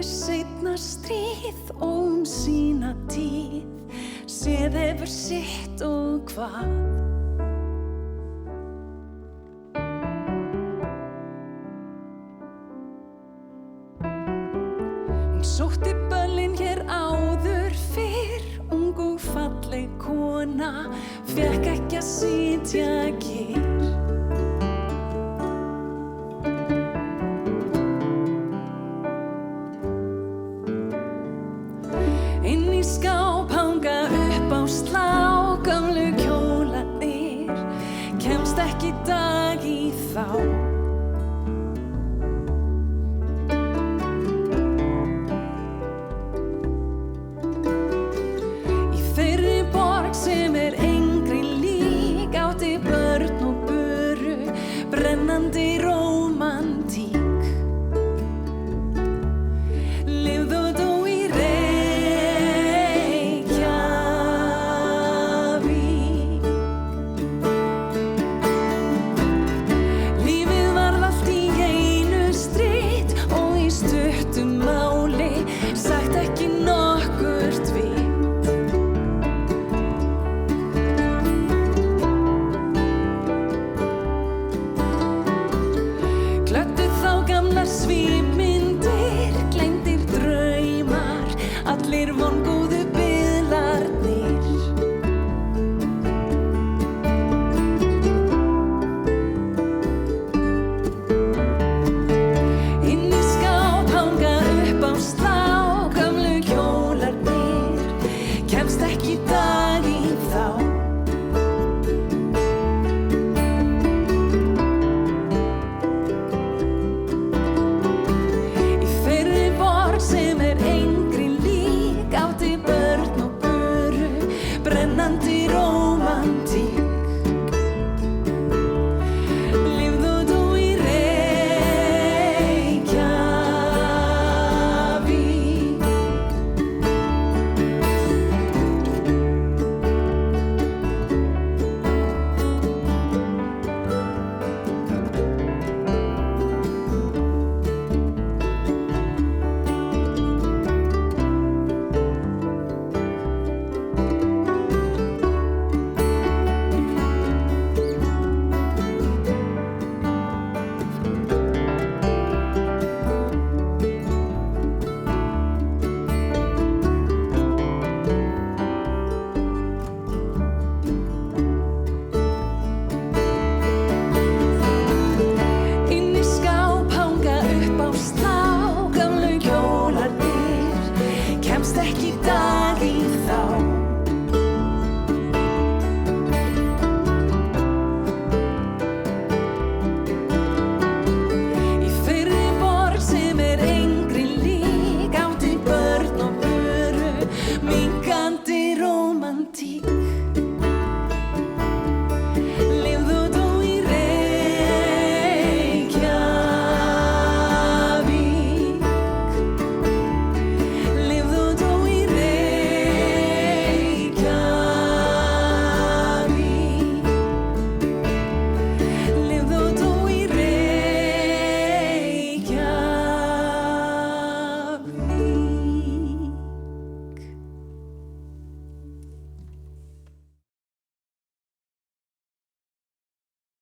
seinna stríð og sína tíð séð hefur sitt og hvað. Hún sótti böllin hér áður fyrr, ung og falleg kona, fékk ekki að sitja kyrr. Inn í skáp hanga upp á slá gamlu kjólarnir, kemst ekki dag í þá. Í þeirri borg sem engri lík átti börn og buru, brennandi rómantík. Lifði og dó í Sagt ekki